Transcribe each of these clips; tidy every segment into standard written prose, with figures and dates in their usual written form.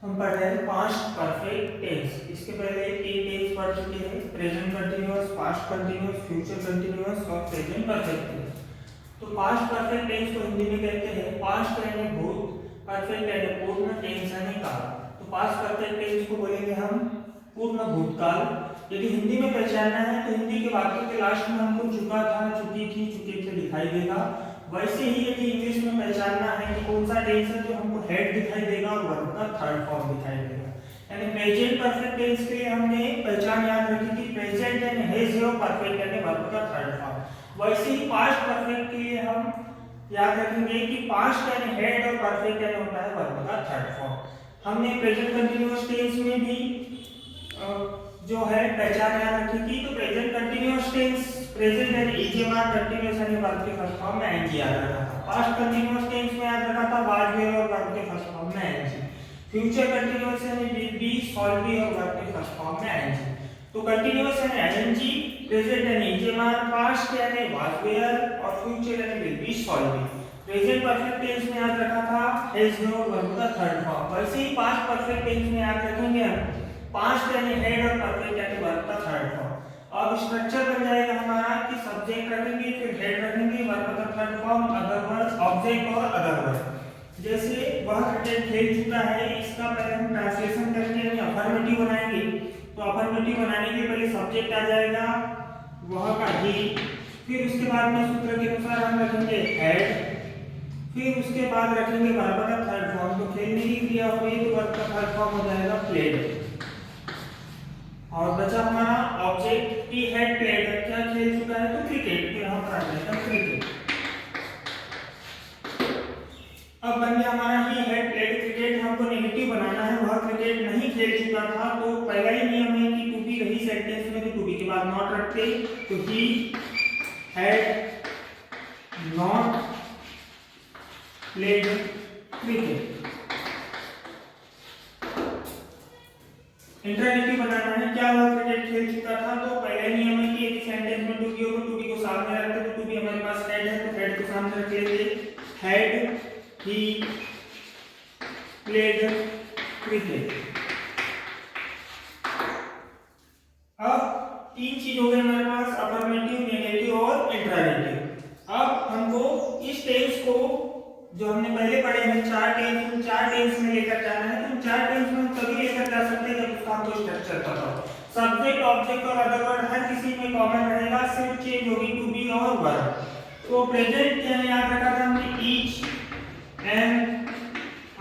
हम पढ़ रहे हैं पास्ट परफेक्ट टेंस। इसके पहले 8 टेंस पढ़ चुके हैं, present continuous, past continuous, future continuous और प्रेजेंट परफेक्ट टेंस। तो पास्ट परफेक्ट टेंस को हिंदी में कहते हैं पास्ट यानी भूत, परफेक्ट यानी पूर्ण, टेंस यानी काल। तो पास्ट परफेक्ट टेंस को बोलेंगे हम पूर्ण भूतकाल। यदि हिंदी में पहचानना है तो हिंदी के वाक्य के लास्ट में हमको चुका था, चुकी थी, चुके थे दिखाई देगा। वैसे ही यदि इंग्लिश में पहचानना है कि कौन सा टेंस है तो हमको हेड दिखाई देगा और वर्ब का थर्ड फॉर्म दिखाई देगा। यानी प्रेजेंट परफेक्ट टेंस के लिए हमने पहचान याद रखी थी, प्रेजेंट यानी हैज है और परफेक्ट यानी वर्ब का थर्ड फॉर्म। वैसे ही पास्ट परफेक्ट के लिए हम याद रखेंगे कि पास्ट यानी हेड और परफेक्ट यानी होता है वर्ब का थर्ड फॉर्म। हमने प्रेजेंट कंटीन्यूअस टेंस में भी जो है पहचान याद रखी थी। तो प्रेजेंट कंटीन्यूअस टेंस प्रेजेंट यानी ईजीएमआर, कंटीन्यूअस यानी वर्ब के फर्स्ट फॉर्म में एनजी याद रखा था। पास्ट कंटीन्यूअस टेंस में याद रखा था वाज वेयर और वर्ब के फर्स्ट फॉर्म में एनजी। फ्यूचर कंटीन्यूअस यानी विल बी, शैल बी और वर्ब के फर्स्ट फॉर्म में एनजी। तो कंटीन्यूअस यानी आईएनजी, प्रेजेंट यानी ईजीएमआर, पास्ट यानी वाज वेयर और फ्यूचर यानी will be, shall be. Present perfect tense में याद रखा था हैज है और वर्ब का थर्ड फॉर्म। वैसे ही पास्ट परफेक्ट टेंस में याद रखेंगे हम पास्ट यानी हेड और परफेक्ट यानी वर्ब का थर्ड फॉर्म। अब स्ट्रक्चर बन जाएगा हमारा कि सब्जेक्ट रखेंगे, फिर हेड रखेंगे, वर्ब का third form, other words, object और अदर वर्ड। जैसे वह क्रिकेट खेल चुका है, इसका पहले हम ट्रांसलेशन करके यानी अफर्मेटिव बनाएंगे। तो अफर्मेटिव बनाने के पहले सब्जेक्ट आ जाएगा वह का ही, फिर उसके बाद में सूत्र के अनुसार हम रखेंगे हेड, फिर उसके बाद रखेंगे वर्ब का थर्ड फॉर्म। तो खेलने की क्रिया हो गई तो वर्ब का थर्ड फॉर्म हो जाएगा प्लेड। और बचा हमारा ऑब्जेक्ट की हेड प्लेड, क्या खेल चुका है तो क्रिकेट, फिर हम रख लेते हैं क्रिकेट। अब बन गया हमारा ही हेड प्लेड क्रिकेट। हमको नेगेटिव बनाना है, वह क्रिकेट नहीं खेल चुका था। तो पहला ही नियम है कि टू बी रही सेंटेंस में तो टू बी के बाद नॉट रखते, तो ही हैड नॉट प्लेड क्रिकेट। इंटरनेटिव बनाना है, क्या वह क्रिकेट खेल चुका था। तो पहले नियम है कि एक सेंटेंस में टू बी हो तो टू बी को सामने रखते, तो टू बी हमारे पास हेड है तो हेड को सामने रख लेंगे, हैड ही प्लेड क्रिकेट। अब तीन चीज हो गई हमारे पास, अफर्मेटिव, नेगेटिव और इंटरनेटिव। अब हमको इस टेंस को जो हमने पहले पढ़े हैं चार टेंस में लेकर जाना है। तो चार टेंस में हम तभी लेकर जा सकते हैं जब उसका हमको स्ट्रक्चर पता हो। सब्जेक्ट, ऑब्जेक्ट और अदर वर्ड हर किसी में कॉमन रहेगा, सिर्फ चेंज होगी टू बी और वर्ब। तो प्रेजेंट यानी याद रखा था हमने ईच, एम,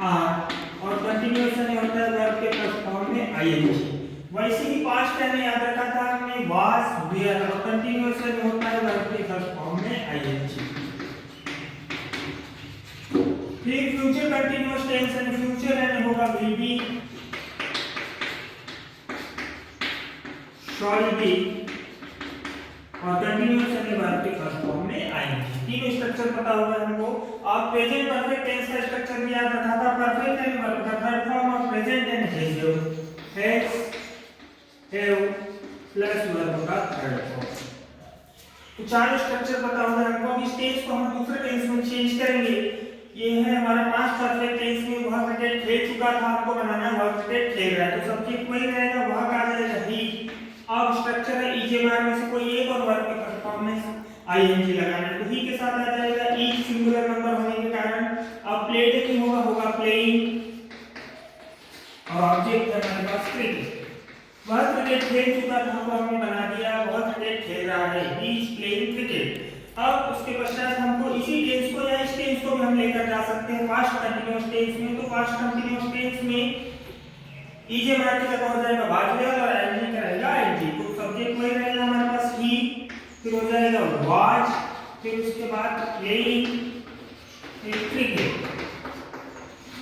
आर, और कंटीन्यूअस यानी होता है वर्ब के फर्स्ट फॉर्म में आईएनजी। वैसे ही पास्ट यानी याद रखा था हमने वाज, वेयर, और कंटीन्यूअस यानी होता है वर्ब के फर्स्ट फॉर्म में आईएनजी। फिर फ्यूचर कंटीन्यूअस टेंस यानी फ्यूचर यानी होगा विल बी, शैल बी, और कंटीन्यूअस यानी वर्ब के फर्स्ट फॉर्म में आएंगे। तीनों स्ट्रक्चर पता होगा हमको। अब प्रेजेंट परफेक्ट टेंस का स्ट्रक्चर भी याद रखा था, परफेक्ट यानी वर्ब का थर्ड फॉर्म और प्रेजेंट यानी हैज, हैव प्लस वर्ब का थर्ड फॉर्म। तो चार स्ट्रक्चर पता होगा हमको। अब इस टेंस को हम दूसरे टेंस में चेंज करेंगे। ये है हमारा पास्ट परफेक्ट टेंस में वह क्रिकेट खेल चुका था, हमको बनाना है वह क्रिकेट खेल रहा है। तो सब्जेक्ट वही रहेगा, वह का आ जाएगा ही। अब स्ट्रक्चर है ईजीएमआर में से कोई एक और वर्ब के फर्स्ट फॉर्म में आईएनजी लगाना है, तो ही के साथ आ जाएगा ईच, सिंगुलर नंबर होने के कारण। अब प्लेड की होगा प्लेइंग, और ऑब्जेक्ट है हमारे पास क्रिकेट। वह क्रिकेट खेल चुका था तो हमने बना दिया वह क्रिकेट खेल रहा है, ही इज प्लेइंग क्रिकेट। अब उसके पश्चात हमको इसी टेंस को या इस टेंस को भी हम लेकर जा सकते हैं पास्ट कंटीन्यूअस टेंस में। तो पास्ट कंटीन्यूअस टेंस में ईजीएमआर की जगह हो जाएगा वाज वेयर और आईएनजी का रहेगा आईएनजी। तो सब्जेक्ट वही रहेगा हमारे पास ही, फिर हो जाएगा वाज, फिर उसके बाद प्लेइंग, फिर क्रिकेट,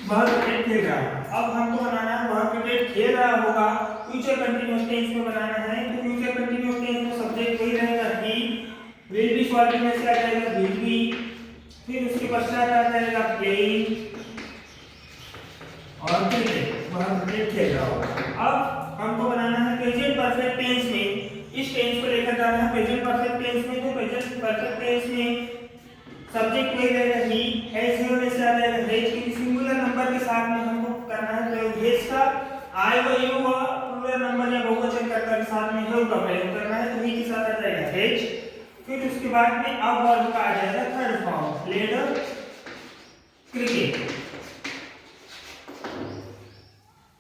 वह क्रिकेट खेल रहा है। अब हमको बनाना है वह क्रिकेट खेल रहा होगा, फ्यूचर कंटीन्यूअस टेंस में बनाना है। तो फ्यूचर कंटीन्यूअस टेंस में सब्जेक्ट वही रहेगा ही, विल बी सॉल्व में से आ जाएगा विल बी, फिर उसके पश्चात आ जाएगा प्लेइंग और क्रिकेट, वह क्रिकेट खेल रहा होगा। अब हमको बनाना है प्रेजेंट परफेक्ट टेंस में, इस टेंस को लेकर जाना है प्रेजेंट परफेक्ट टेंस में। तो प्रेजेंट परफेक्ट टेंस में सब्जेक्ट वही रहेगा ही, हैज में से आ जाएगा हैज, की सिंगुलर नंबर के साथ में हमको करना है। तो हैज आई व यू व प्लूरल नंबर या बहुवचन कर्ता के साथ में हैव का प्रयोग करना है, तो वी के साथ आ जाएगा हैज। फिर उसके बाद में अब वर्ब का आ जाएगा थर्ड फॉर्म, प्लेड क्रिकेट।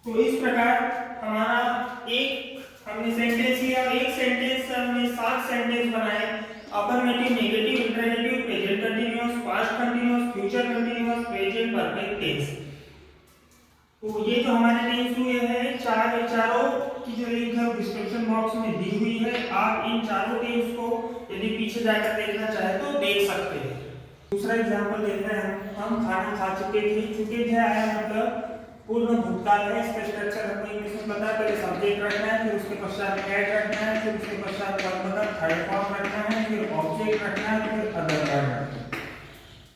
तो इस प्रकार हमारा हमने सेंटेंस लिया, एक सेंटेंस से हमने 7 सेंटेंस बनाए, affirmative, negative, interrogative, present continuous, past continuous, future continuous, present perfect tense. तो ये जो हमारे टेंस हुए हैं चारों की जो लिंक है डिस्क्रिप्शन बॉक्स में दी हुई है। आप इन चारों टेंस को यदि पीछे जाकर देखना चाहे तो देख सकते हैं। दूसरा एग्जांपल देख रहे हैं हम खाना खा चुके थे आया मतलब पूर्ण भूतकाल है। इसका स्ट्रक्चर हमको इंग्लिश में पता है, पहले सब्जेक्ट रखना है, फिर उसके पश्चात हैड रखना है, फिर उसके पश्चात वर्ब का थर्ड फॉर्म रखना है, फिर ऑब्जेक्ट रखना है, फिर अदर वर्ब रखना है।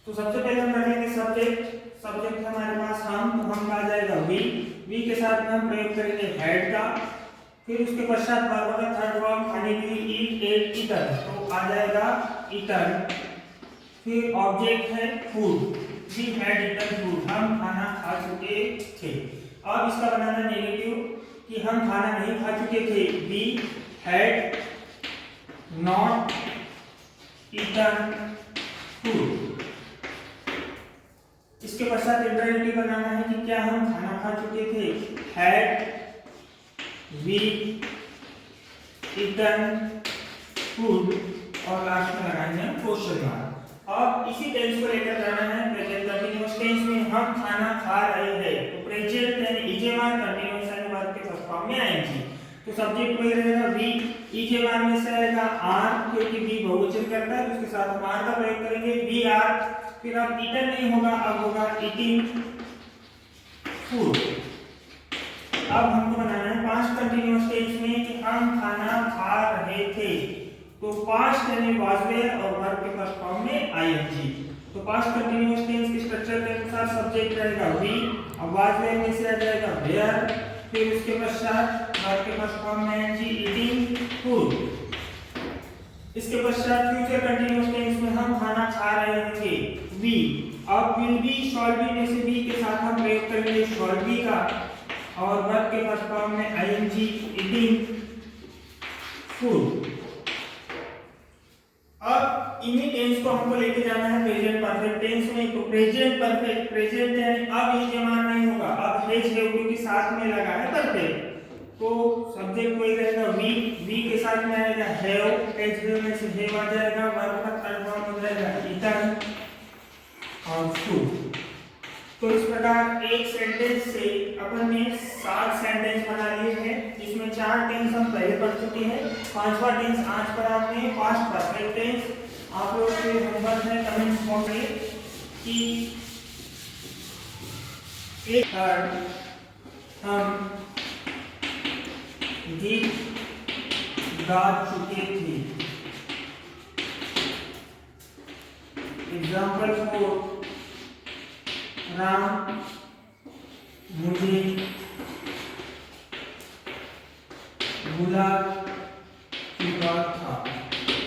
तो सबसे पहले हम रखेंगे सब्जेक्ट हमारे पास हम, तो हम आ जाएगा वी के साथ में हम प्रयोग करेंगे हैड का, फिर उसके पश्चात वर्ब का थर्ड फॉर्म खाने के लिए ईट, एट, ईटन, तो आ जाएगा ईटन। फिर ऑब्जेक्ट है food, we had eaten food, हम खाना खा चुके थे। अब इसका बनाना नेगेटिव कि हम खाना नहीं खा चुके थे, we had not eaten food. इसके पश्चात इंटरोगेटिव बनाना है कि क्या हम खाना खा चुके थे, हैड वी ईटन फूड, और लास्ट में लगाएंगे क्वेश्चन मार्क। अब इसी टेंस को लेकर जाना है प्रेजेंट कंटीन्यूअस टेंस में, हम खाना खा रहे हैं, तो प्रेजेंट यानी ईजेमार, कंटीन्यूअस यानी वर्ब के फर्स्ट फॉर्म में आएंगे। तो सब्जेक्ट वही रहेगा वी, ईजेमार में से आएगा आर, क्योंकि वी बहुवचन करता है तो उसके साथ हम आर का प्रयोग करेंगे, वी आर। फिर अब ईटन नहीं होगा, अब होगा ईटिंग फूड। अब हमको बनाना है पास्ट कंटीन्यूअस टेंस में कि हम खाना खा रहे थे, तो पास्ट यानी वाज वेयर और वर्ब के फर्स्ट फॉर्म में आईएनजी। तो पास्ट कंटीन्यूअस टेंस के स्ट्रक्चर के अनुसार सब्जेक्ट रहेगा वी, अब वाज वेयर में से आ जाएगा वेयर, फिर उसके पश्चात वर्ब के फर्स्ट फॉर्म में आईएनजी, ईटिंग फूड। इसके पश्चात फ्यूचर कंटीन्यूअस टेंस में हम खाना खा रहे होंगे, वी। अब विल बी, शॉल बी में से बी के साथ हम प्रयोग करेंगे शॉल बी का, और वर्ब के फर्स्ट फॉर्म में आईएनजी, ईटिंग फूड। अब इन्हीं टेंस को हमको लेके जाना है प्रेजेंट परफेक्ट टेंस में। तो प्रेजेंट परफेक्ट, प्रेजेंट यानी अब ये जमा नहीं होगा, अब हैज है क्योंकि साथ में लगा है परफेक्ट, तो सब्जेक्ट वही रहेगा वी के साथ में आएगा हैव, हैज में से हैव आ जाएगा, वर्ब का थर्ड फॉर्म हो जाएगा ईटन और फूड। तो इस प्रकार एक सेंटेंस से अपन ने 7 सेंटेंस बना लिए हैं, जिसमें 4 टेंस हम पहले पढ़ चुके हैं, 5वां टेंस आज पढ़ा हमने पास्ट परफेक्ट टेंस। आप लोग के होमवर्क है कमेंट्स बॉक्स में कि एक हम गीत गा चुके थे। एग्जाम्पल 4, राम मुझे भूला चुका था।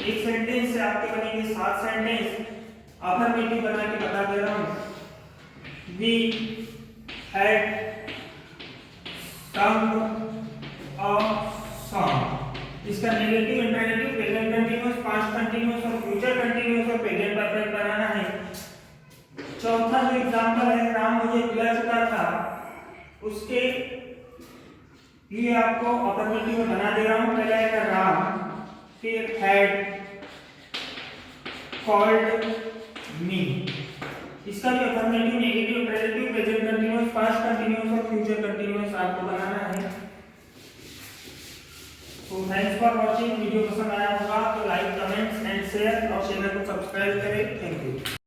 एक सेंटेंस से आपके बनेंगे 7 सेंटेंस। अफर्मेटिव बना के बता दे रहा हूं, we had sung a song। इसका negative, interrogative, present continuous, past continuous और फ्यूचर कंटीन्यूअस और प्रेजेंट परफेक्ट बनाना है। चौथा जो एग्जांपल है, राम मुझे भूला चुका था, उसके लिए आपको अफर्मेटिव में बना दे रहा हूं। पहले आएगा राम, फिर हैड कॉल्ड मी। इसका भी affirmative, negative, interrogative, present continuous, past continuous और फ्यूचर कंटीन्यूअस आपको बनाना है। तो थैंक्स फॉर वॉचिंग। वीडियो पसंद आया होगा तो लाइक, कमेंट्स एंड शेयर और चैनल को सब्सक्राइब करें। Thank you.